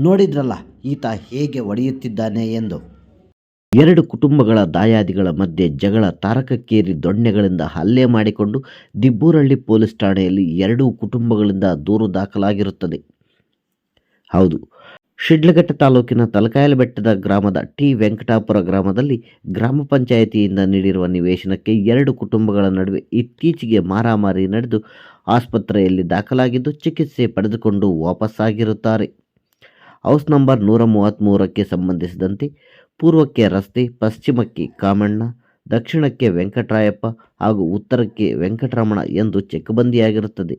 ನೋಡಿದ್ರಲ್ಲ ಈತ ಹೇಗೆ ಹೊಡೆಯುತ್ತಿದ್ದಾನೆ ಎಂದು. ಎರಡು ಕುಟುಂಬಗಳ ದಾಯಾದಿಗಳ ಮಧ್ಯೆ ಜಗಳ ತಾರಕಕ್ಕೇರಿ ದೊಣ್ಣೆಗಳಿಂದ ಹಲ್ಲೆ ಮಾಡಿಕೊಂಡು ದಿಬ್ಬೂರಹಳ್ಳಿ ಪೊಲೀಸ್ ಠಾಣೆಯಲ್ಲಿ ಎರಡೂ ಕುಟುಂಬಗಳಿಂದ ದೂರು ದಾಖಲಾಗಿರುತ್ತದೆ. ಹೌದು, ಶಿಡ್ಲಘಟ್ಟ ತಾಲೂಕಿನ ತಲಕಾಯಲಬೆಟ್ಟದ ಗ್ರಾಮದ ಟಿ ವೆಂಕಟಾಪುರ ಗ್ರಾಮದಲ್ಲಿ ಗ್ರಾಮ ಪಂಚಾಯಿತಿಯಿಂದ ನೀಡಿರುವ ನಿವೇಶನಕ್ಕೆ ಎರಡು ಕುಟುಂಬಗಳ ನಡುವೆ ಇತ್ತೀಚೆಗೆ ಮಾರಾಮಾರಿ ನಡೆದು ಆಸ್ಪತ್ರೆಯಲ್ಲಿ ದಾಖಲಾಗಿದ್ದು ಚಿಕಿತ್ಸೆ ಪಡೆದುಕೊಂಡು ವಾಪಸ್ಸಾಗಿರುತ್ತಾರೆ. ಹೌಸ್ ನಂಬರ್ 133ಕ್ಕೆ ಸಂಬಂಧಿಸಿದಂತೆ ಪೂರ್ವಕ್ಕೆ ರಸ್ತೆ, ಪಶ್ಚಿಮಕ್ಕೆ ಕಾಮಣ್ಣ, ದಕ್ಷಿಣಕ್ಕೆ ವೆಂಕಟರಾಯಪ್ಪ ಹಾಗೂ ಉತ್ತರಕ್ಕೆ ವೆಂಕಟರಮಣ ಎಂದು ಚೆಕ್ಬಂದಿಯಾಗಿರುತ್ತದೆ.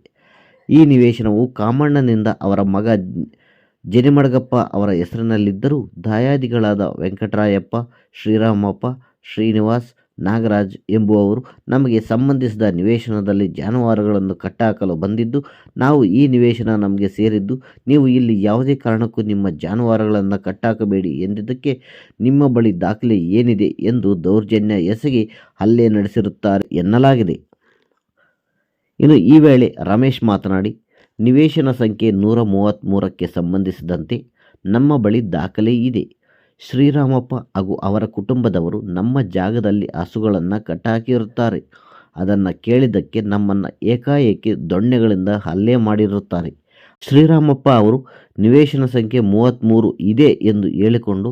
ಈ ನಿವೇಶನವು ಕಾಮಣ್ಣನಿಂದ ಅವರ ಮಗ ಜನಿಮಡಗಪ್ಪ ಅವರ ಹೆಸರಿನಲ್ಲಿದ್ದರೂ ದಾಯಾದಿಗಳಾದ ವೆಂಕಟರಾಯಪ್ಪ, ಶ್ರೀರಾಮಪ್ಪ, ಶ್ರೀನಿವಾಸ್, ನಾಗರಾಜ್ ಎಂಬುವವರು ನಮಗೆ ಸಂಬಂಧಿಸಿದ ನಿವೇಶನದಲ್ಲಿ ಜಾನುವಾರುಗಳನ್ನು ಕಟ್ಟಾಕಲು ಬಂದಿದ್ದು, ನಾವು ಈ ನಿವೇಶನ ನಮಗೆ ಸೇರಿದ್ದು, ನೀವು ಇಲ್ಲಿ ಯಾವುದೇ ಕಾರಣಕ್ಕೂ ನಿಮ್ಮ ಜಾನುವಾರುಗಳನ್ನು ಕಟ್ಟಾಕಬೇಡಿ ಎಂದಿದ್ದಕ್ಕೆ ನಿಮ್ಮ ಬಳಿ ದಾಖಲೆ ಏನಿದೆ ಎಂದು ದೌರ್ಜನ್ಯ ಎಸಗಿ ಹಲ್ಲೆ ನಡೆಸಿರುತ್ತಾರೆ ಎನ್ನಲಾಗಿದೆ. ಇನ್ನು ಈ ವೇಳೆ ರಮೇಶ್ ಮಾತನಾಡಿ, ನಿವೇಶನ ಸಂಖ್ಯೆ 133ಕ್ಕೆ ಸಂಬಂಧಿಸಿದಂತೆ ನಮ್ಮ ಬಳಿ ದಾಖಲೆ ಇದೆ. ಶ್ರೀರಾಮಪ್ಪ ಹಾಗೂ ಅವರ ಕುಟುಂಬದವರು ನಮ್ಮ ಜಾಗದಲ್ಲಿ ಹಸುಗಳನ್ನು ಕಟ್ಟಾಕಿರುತ್ತಾರೆ. ಅದನ್ನು ಕೇಳಿದ್ದಕ್ಕೆ ನಮ್ಮನ್ನು ಏಕಾಏಕಿ ದೊಣ್ಣೆಗಳಿಂದ ಹಲ್ಲೆ ಮಾಡಿರುತ್ತಾರೆ. ಶ್ರೀರಾಮಪ್ಪ ಅವರು ನಿವೇಶನ ಸಂಖ್ಯೆ 33 ಇದೆ ಎಂದು ಹೇಳಿಕೊಂಡು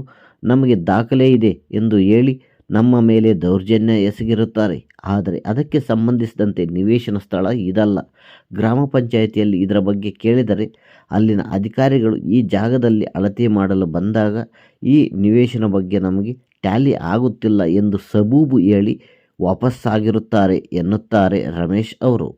ನಮಗೆ ದಾಖಲೆ ಇದೆ ಎಂದು ಹೇಳಿ ನಮ್ಮ ಮೇಲೆ ದೌರ್ಜನ್ಯ ಎಸಗಿರುತ್ತಾರೆ. ಆದರೆ ಅದಕ್ಕೆ ಸಂಬಂಧಿಸಿದಂತೆ ನಿವೇಶನ ಸ್ಥಳ ಇದಲ್ಲ. ಗ್ರಾಮ ಪಂಚಾಯಿತಿಯಲ್ಲಿ ಇದರ ಬಗ್ಗೆ ಕೇಳಿದರೆ ಅಲ್ಲಿನ ಅಧಿಕಾರಿಗಳು ಈ ಜಾಗದಲ್ಲಿ ಅಳತೆ ಮಾಡಲು ಬಂದಾಗ ಈ ನಿವೇಶನ ಬಗ್ಗೆ ನಮಗೆ ಟ್ಯಾಲಿ ಆಗುತ್ತಿಲ್ಲ ಎಂದು ಸಬೂಬು ಹೇಳಿ ವಾಪಸ್ಸಾಗಿರುತ್ತಾರೆ ಎನ್ನುತ್ತಾರೆ ರಮೇಶ್ ಅವರು.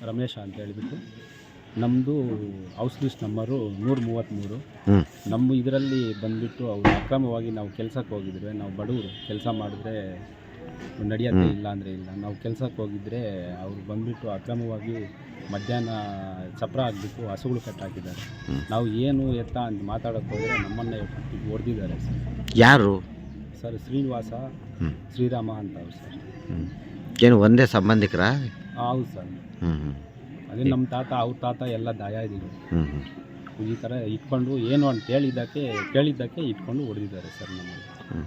ರಮೇಶ ಅಂತ ಹೇಳಿಬಿಟ್ಟು ನಮ್ಮದು ಹೌಸ್ ಲಿಸ್ಟ್ ನಂಬರು 133. ನಮ್ಮ ಇದರಲ್ಲಿ ಬಂದುಬಿಟ್ಟು ಅವರು ಅಕ್ರಮವಾಗಿ ನಾವು ಕೆಲಸಕ್ಕೆ ಹೋಗಿದ್ರೆ, ನಾವು ಬಡವರು ಕೆಲಸ ಮಾಡಿದ್ರೆ ನಡೆಯೋದೇ ಇಲ್ಲ ಅಂದರೆ ಇಲ್ಲ. ನಾವು ಕೆಲಸಕ್ಕೆ ಹೋಗಿದ್ದರೆ ಅವರು ಬಂದುಬಿಟ್ಟು ಅಕ್ರಮವಾಗಿ ಮಧ್ಯಾಹ್ನ ಚಪ್ರ ಆಗಿಬಿಟ್ಟು ಹಸುಗಳು ಕಟ್ಟಾಕಿದ್ದಾರೆ. ನಾವು ಏನು ಎತ್ತ ಅಂತ ಮಾತಾಡೋಕ್ಕೆ ಹೋದರೆ ನಮ್ಮನ್ನೇ ಹೊಡೆದಿದ್ದಾರೆ ಸರ್. ಯಾರು ಸರ್? ಶ್ರೀನಿವಾಸ, ಶ್ರೀರಾಮ ಅಂತ ಅವ್ರು ಸರ್. ಏನು ಒಂದೇ ಸಂಬಂಧಿಕರ? ಹೌದು ಸರ್. ಅದೇ ನಮ್ಮ ತಾತ, ಅವ್ರ ತಾತ ಎಲ್ಲ ದಾಯಾದಿಗಳು. ಈ ಥರ ಇಟ್ಕೊಂಡು ಏನು ಅಂತ ಕೇಳಿದ್ದಕ್ಕೆ ಇಟ್ಕೊಂಡು ಹೊಡೆದಿದ್ದಾರೆ ಸರ್ ನಮ್ಮನ್ನು.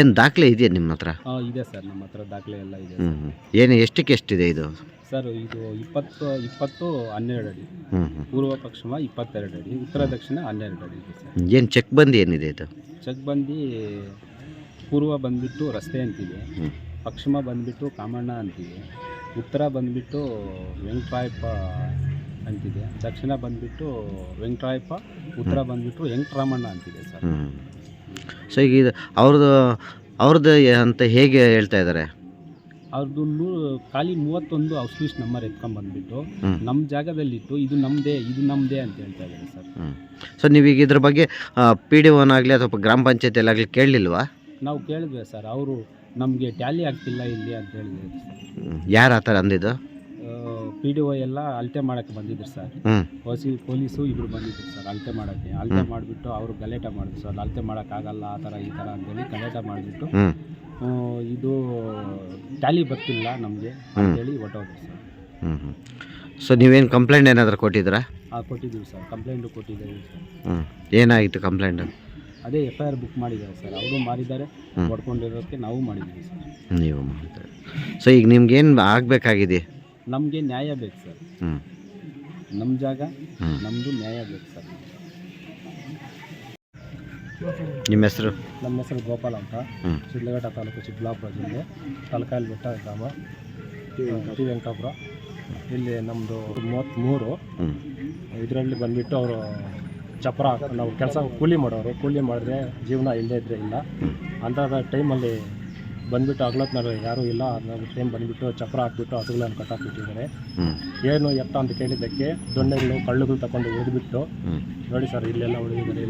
ಏನು ದಾಖಲೆ ಇದೆಯಾ ನಿಮ್ಮ ಹತ್ರ? ಇದೆ ಸರ್, ನಮ್ಮ ಹತ್ರ ದಾಖಲೆ ಎಲ್ಲ ಇದೆ ಹ್ಞೂ ಹ್ಞೂ. ಏನು ಎಷ್ಟಕ್ಕೆ ಎಷ್ಟಿದೆ ಇದು? ಸರ್. ಇದು 20 12 ಅಡಿ, ಹ್ಞೂ ಹ್ಞೂ. ಪೂರ್ವ ಪಶ್ಚಿಮ 22 ಅಡಿ, ಉತ್ತರ ದಕ್ಷಿಣ 12 ಅಡಿ ಇದೆ ಸರ್. ಏನು ಚೆಕ್ ಬಂದು ಏನಿದೆ ಇದು? ಚೆಕ್ ಬಂದು ಪೂರ್ವ ಬಂದುಬಿಟ್ಟು ರಸ್ತೆ ಅಂತಿದೆ, ಹ್ಞೂ ಪಶ್ಚಿಮ ಬಂದುಬಿಟ್ಟು ಕಾಮಣ್ಣ ಅಂತಿದೆ, ಉತ್ತರ ಬಂದುಬಿಟ್ಟು ವೆಂಕಟರಾಯಪ್ಪ ಅಂತಿದೆ, ದಕ್ಷಿಣ ಬಂದುಬಿಟ್ಟು ವೆಂಕಟರಾಯಪ್ಪ, ಉತ್ತರ ಬಂದುಬಿಟ್ಟು ವೆಂಕಟರಾಮಣ್ಣ ಅಂತಿದೆ ಸರ್. ಹ್ಞೂ. ಸೊ ಈಗ ಇದು ಅವ್ರದ್ದು ಅಂತ ಹೇಗೆ ಹೇಳ್ತಾ ಇದ್ದಾರೆ? ಅವ್ರದ್ದು ಖಾಲಿ 31 ಹೌಸ್ ಲಿಸ್ಟ್ ನಂಬರ್ ಎತ್ಕೊಂಡ್ಬಂದ್ಬಿಟ್ಟು ಹ್ಞೂ ನಮ್ಮ ಜಾಗದಲ್ಲಿಟ್ಟು ಇದು ನಮ್ಮದೇ ಅಂತ ಹೇಳ್ತಾ ಇದ್ದಾರೆ ಸರ್. ಹ್ಞೂ. ಸೊ ನೀವೀಗ ಇದ್ರ ಬಗ್ಗೆ PDOನಾಗಲಿ ಅಥವಾ ಗ್ರಾಮ ಪಂಚಾಯತಿಯಲ್ಲಾಗಲಿ ಕೇಳಲಿಲ್ವಾ? ನಾವು ಕೇಳಿದ್ವಿ ಸರ್, ಅವರು ನಮಗೆ ಟ್ಯಾಲಿ ಆಗ್ತಿಲ್ಲ ಇಲ್ಲಿ ಅಂತ ಹೇಳಿದ್ರು ಸರ್. ಯಾರು ಆ ಥರ ಅಂದಿದ್ದು? PDO ಎಲ್ಲ ಅಳತೆ ಮಾಡೋಕ್ಕೆ ಬಂದಿದ್ರು ಸರ್. ಹ್ಞೂ ಪೊಲೀಸು ಇಬ್ಬರು ಬಂದಿದ್ರು ಸರ್ ಅಳತೆ ಮಾಡೋಕ್ಕೆ. ಅಳತೆ ಮಾಡಿಬಿಟ್ಟು ಅವರು ಗಲಾಟೆ ಮಾಡಿದ್ರು ಸರ್, ಅಳತೆ ಮಾಡೋಕ್ಕಾಗಲ್ಲ ಆ ಥರ ಈ ಥರ ಅಂತೇಳಿ ಗಲಾಟೆ ಮಾಡಿಬಿಟ್ಟು ಹ್ಞೂ ಇದು ಟ್ಯಾಲಿ ಬರ್ತಿಲ್ಲ ನಮಗೆ ಅಂತೇಳಿ ಹೊಟ್ಟೋದ್ರು ಸರ್. ಹ್ಞೂ ಹ್ಞೂ. ಸೊ ನೀವೇನು ಕಂಪ್ಲೇಂಟ್ ಏನಾದರೂ ಕೊಟ್ಟಿದ್ದೀರಾ? ಕೊಟ್ಟಿದ್ದೀವಿ ಸರ್, ಕಂಪ್ಲೇಂಟು ಕೊಟ್ಟಿದ್ದೀವಿ ಸರ್. ಹ್ಞೂ. ಏನಾಗಿತ್ತು ಕಂಪ್ಲೇಂಟ್? ಅದೇ FIR ಬುಕ್ ಮಾಡಿದ್ದಾರೆ ಸರ್, ಅವರು ಮಾಡಿದ್ದಾರೆ, ಹೊಡ್ಕೊಂಡಿರೋದಕ್ಕೆ ನಾವು ಮಾಡಿದ್ದೀವಿ ಸರ್. ನೀವು ಮಾಡಿದ್ದಾರೆ. ಸೊ ಈಗ ನಿಮ್ಗೇನು ಆಗಬೇಕಾಗಿದೆ? ನಮಗೆ ನ್ಯಾಯ ಬೇಕು ಸರ್. ಹ್ಞೂ. ನಮ್ಮ ಜಾಗ ನಮ್ಮದು, ನ್ಯಾಯ ಬೇಕು ಸರ್. ನಿಮ್ಮ ಹೆಸರು? ನಮ್ಮ ಹೆಸರು ಗೋಪಾಲ್ ಅಂತ, ಶಿಡ್ಲಘಟ್ಟ ತಾಲೂಕು, ಚಿಕ್ಕಬಳ್ಳಾಪುರ ಜಿಲ್ಲೆ, ತಲಕಾಯಲು ಬೆಟ್ಟ ಗ್ರಾಮ, ಟಿ ವೆಂಕಟಾಪುರ. ಇಲ್ಲಿ ನಮ್ಮದು 33. ಇದರಲ್ಲಿ ಬಂದುಬಿಟ್ಟು ಅವರು ಚಪ್ರ, ನಾವು ಕೆಲಸ ಕೂಲಿ ಮಾಡೋರು, ಕೂಲಿ ಮಾಡಿದ್ರೆ ಜೀವನ ಇಲ್ಲದೇ ಇದ್ದರೆ ಇಲ್ಲ ಅಂಥದ್ದು ಟೈಮಲ್ಲಿ ಬಂದುಬಿಟ್ಟು ಹಗಲೊತ್ತಿನಾಗ ಯಾರೂ ಇಲ್ಲ ಅನ್ನೋ ಟೈಮ್ ಬಂದುಬಿಟ್ಟು ಚಪ್ರ ಹಾಕ್ಬಿಟ್ಟು ಹಸುಗಳನ್ನು ಕಟ್ಟಾಕ್ಬಿಟ್ಟಿದ್ದಾರೆ. ಏನು ಎತ್ತ ಅಂತ ಕೇಳಿದ್ದಕ್ಕೆ ದೊಣ್ಣೆಗಳು ಕಳ್ಳುಗಳು ತಗೊಂಡು ಹೊಡೆದ್ಬಿಟ್ಟು, ನೋಡಿ ಸರ್ ಇಲ್ಲೆಲ್ಲ ಹೊಡೆದಿದ್ದಾರೆ,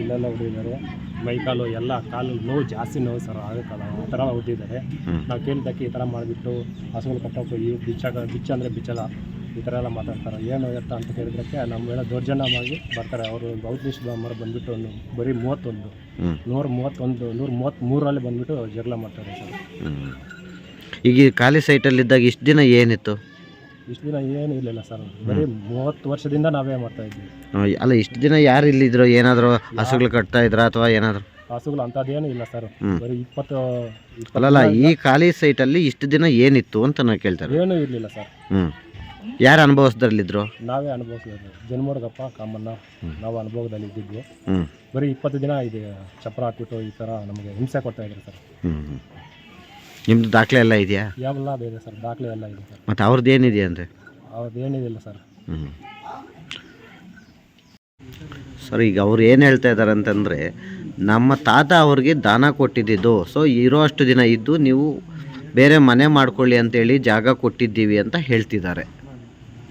ಇಲ್ಲೆಲ್ಲ ಹೊಡೆದಿದ್ದಾರೆ, ಮೈಕಾಲು ಎಲ್ಲ ಕಾಲು ನೋವು, ಜಾಸ್ತಿ ನೋವು ಸರ್ ಆಗೋಕ್ಕಲ್ಲ ಆ ಥರ ಹೊಡೆದಿದ್ದಾರೆ. ನಾವು ಕೇಳಿದ್ದಕ್ಕೆ ಈ ಥರ ಮಾಡಿಬಿಟ್ಟು ಹಸುಗಳು ಕಟ್ಟೋಕೆ ಬಿಚ್ಚ ಅಂದರೆ ಬಿಚ್ಚಲ್ಲ, ಈ ಥರ ಎಲ್ಲ ಮಾತಾಡ್ತಾರೆ. ಏನು ಎತ್ತ ಅಂತ ಕೇಳಿದ್ದಕ್ಕೆ ನಮ್ಮ ಮೇಲೆ ದೌರ್ಜನ್ಯ ಮಾಡಿ ಬರ್ತಾರೆ. ಅವರು ಔಟ್ ಲಿಸ್ಟ್ ನಂಬರ್ ಬಂದುಬಿಟ್ಟು ಬರೀ 31 133ರಲ್ಲಿ ಬಂದುಬಿಟ್ಟು ಜಗಳ ಮಾಡ್ತಾರೆ ಸರ್. ಈಗ ಖಾಲಿ ಸೈಟಲ್ಲಿದ್ದಾಗ ಇಷ್ಟು ದಿನ ಏನಿತ್ತು? ಇಷ್ಟು ದಿನ ಏನು ಇರಲಿಲ್ಲ ಸರ್, ಬರೀ 30 ವರ್ಷದಿಂದ ನಾವೇ ಮಾಡ್ತಾಯಿದ್ವಿ. ಅಲ್ಲ, ಇಷ್ಟು ದಿನ ಯಾರು ಇಲ್ಲಿದ್ರು? ಏನಾದರೂ ಹಸುಗಳು ಕಟ್ತಾ ಇದ್ರ ಅಥವಾ ಏನಾದರೂ? ಹಸುಗಳು ಅಂಥದ್ದೇನು ಇಲ್ಲ ಸರ್, ಬರೀ 20 ಅಲ್ಲಲ್ಲ, ಈ ಖಾಲಿ ಸೈಟಲ್ಲಿ ಇಷ್ಟು ದಿನ ಏನಿತ್ತು ಅಂತ ನಾನು ಕೇಳ್ತಾರೆ. ಏನೂ ಇರಲಿಲ್ಲ ಸರ್. ಯಾರು ಅನುಭವಿಸ್ದಲ್ಲಿದ್ರು? ನಾವೇ ಅನುಭವಿಸಿದ್ವಿ. ಜನ್ಮೋರ್ಗಪ್ಪ ಕಾಮಣ್ಣ ನಾವು ಅನುಭವದಲ್ಲಿ ಇದ್ದಿದ್ವಿ. ಬರೀ 20 ದಿನ ಇದೆ ಚಪ್ರ ಹಾಕ್ಬಿಟ್ಟು ಈ ಥರ ನಮಗೆ ಹಿಂಸೆ ಕೊಡ್ತಾ ಇದ್ದಾರೆ ಸರ್. ನಿಮ್ಮದು ದಾಖಲೆ ಎಲ್ಲ ಇದೆಯಾ? ಯಾವೆಲ್ಲ ಇದೆ ಸರ್, ದಾಖಲೆ ಎಲ್ಲ ಇದೆ ಸರ್. ಮತ್ತು ಅವ್ರದ್ದು ಏನಿದೆ ಅಂದರೆ? ಅವ್ರದ್ದು ಏನಿದಿಲ್ಲ ಸರ್. ಸರ್, ಈಗ ಅವ್ರು ಏನು ಹೇಳ್ತಾ ಇದ್ದಾರೆ ಅಂತಂದರೆ, ನಮ್ಮ ತಾತ ಅವ್ರಿಗೆ ದಾನ ಕೊಟ್ಟಿದ್ದು, ಸೊ ಇರೋ ಅಷ್ಟು ದಿನ ಇದ್ದು ನೀವು ಬೇರೆ ಮನೆ ಮಾಡ್ಕೊಳ್ಳಿ ಅಂತೇಳಿ ಜಾಗ ಕೊಟ್ಟಿದ್ದೀವಿ ಅಂತ ಹೇಳ್ತಿದ್ದಾರೆ.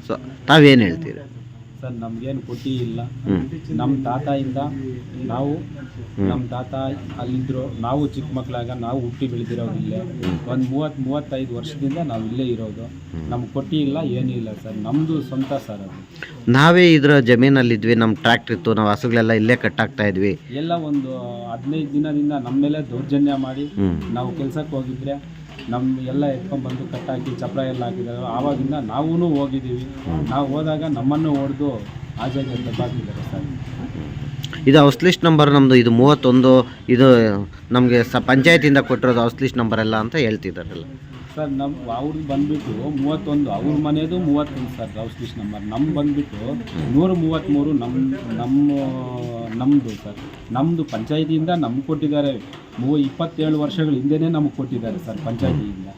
ಸೊ ತಾವೇನು ಹೇಳ್ತೀರಿ? ಸರ್, ನಮಗೇನು ಕೊಟ್ಟಿ ಇಲ್ಲ. ನಮ್ಮ ತಾತಾಯಿಂದ ನಾವು, ನಮ್ಮ ತಾತ ಅಲ್ಲಿದ್ದರು, ನಾವು ಚಿಕ್ಕ ಮಕ್ಕಳಾಗ ನಾವು ಹುಟ್ಟಿ ಬೆಳೆದಿರೋದು ಇಲ್ಲೇ. ಒಂದು 30-35 ವರ್ಷದಿಂದ ನಾವು ಇಲ್ಲೇ ಇರೋದು. ನಮ್ಗೆ ಕೊಟ್ಟಿ ಇಲ್ಲ, ಏನೂ ಇಲ್ಲ ಸರ್, ನಮ್ಮದು ಸ್ವಂತ ಸರ್. ಅದು ನಾವೇ ಇದರ ಜಮೀನಲ್ಲಿದ್ವಿ, ನಮ್ಮ ಟ್ರ್ಯಾಕ್ಟ್ರ್ ಇತ್ತು, ನಾವು ಹಸುಗಳೆಲ್ಲ ಇಲ್ಲೇ ಕಟ್ಟಾಕ್ತಾ ಇದ್ವಿ. ಎಲ್ಲ ಒಂದು 15 ದಿನದಿಂದ ನಮ್ಮ ಮೇಲೆ ದೌರ್ಜನ್ಯ ಮಾಡಿ ನಾವು ಕೆಲಸಕ್ಕೆ ಹೋಗಿದ್ರೆ ನಮ್ಮ ಎಲ್ಲ ಎತ್ಕೊಂಡ್ಬಂದು ಕಟ್ಟಾಕಿ ಚಪ್ರ ಎಲ್ಲ ಹಾಕಿದ್ದಾರೆ. ಆವಾಗಿಂದ ನಾವೂ ಹೋಗಿದ್ದೀವಿ. ನಾವು ಹೋದಾಗ ನಮ್ಮನ್ನು ಹೊಡೆದು ಆ ಜಾಗ ತಪ್ಪಾಕಿದ್ದಾರೆ ಸರ್. ಇದು ಹೌಸ್ ಲಿಸ್ಟ್ ನಂಬರ್ ನಮ್ಮದು, ಇದು 31, ಇದು ನಮಗೆ ಪಂಚಾಯತಿಂದ ಕೊಟ್ಟಿರೋದು ಹೌಸ್ ಲಿಸ್ಟ್ ನಂಬರ್ ಎಲ್ಲ ಅಂತ ಹೇಳ್ತಿದ್ದಾರಲ್ಲ ಸರ್. ಅವ್ರಿಗೆ ಬಂದುಬಿಟ್ಟು 31, ಅವ್ರ ಮನೆಯದು 31 ಸರ್ ಹೌಸ್ ಲಿಸ್ಟ್ ನಂಬರ್. ನಮ್ಮ ಬಂದುಬಿಟ್ಟು 133 ನಮ್ಮದು ಸರ್. ನಮ್ಮದು ಪಂಚಾಯತಿಯಿಂದ ನಮ್ಗೆ ಕೊಟ್ಟಿದ್ದಾರೆ. 27 ವರ್ಷಗಳ ಹಿಂದೆನೇ ನಮಗೆ ಕೊಟ್ಟಿದ್ದಾರೆ ಸರ್ ಪಂಚಾಯತಿಯಿಂದ.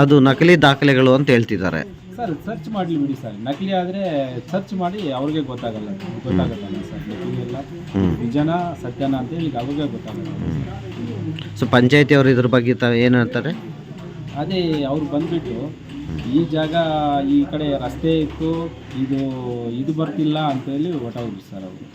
ಅದು ನಕಲಿ ದಾಖಲೆಗಳು ಅಂತ ಹೇಳ್ತಿದ್ದಾರೆ ಸರ್. ಸರ್ಚ್ ಮಾಡಲಿ ಬಿಡಿ ಸರ್, ನಕಲಿ ಆದರೆ ಸರ್ಚ್ ಮಾಡಿ ಅವ್ರಿಗೆ ಗೊತ್ತಾಗಲ್ಲ ಸರ್. ನಕಲಿ ಎಲ್ಲ ನಿಜನ ಸತ್ಯನ ಅಂತೇಳಿ ಈಗ ಅವ್ರಿಗೆ ಗೊತ್ತಾಗಲ್ಲ. ಸೊ ಪಂಚಾಯತಿಯವರು ಇದ್ರ ಬಗ್ಗೆ ಏನು ಹೇಳ್ತಾರೆ? ಅದೇ ಅವ್ರು ಬಂದುಬಿಟ್ಟು ಈ ಜಾಗ ಈ ಕಡೆ ರಸ್ತೆ ಇತ್ತು, ಇದು ಬರ್ತಿಲ್ಲ ಅಂತೇಳಿ ಹೊಟ್ಟೋದ್ರು ಸರ್ ಅವರು.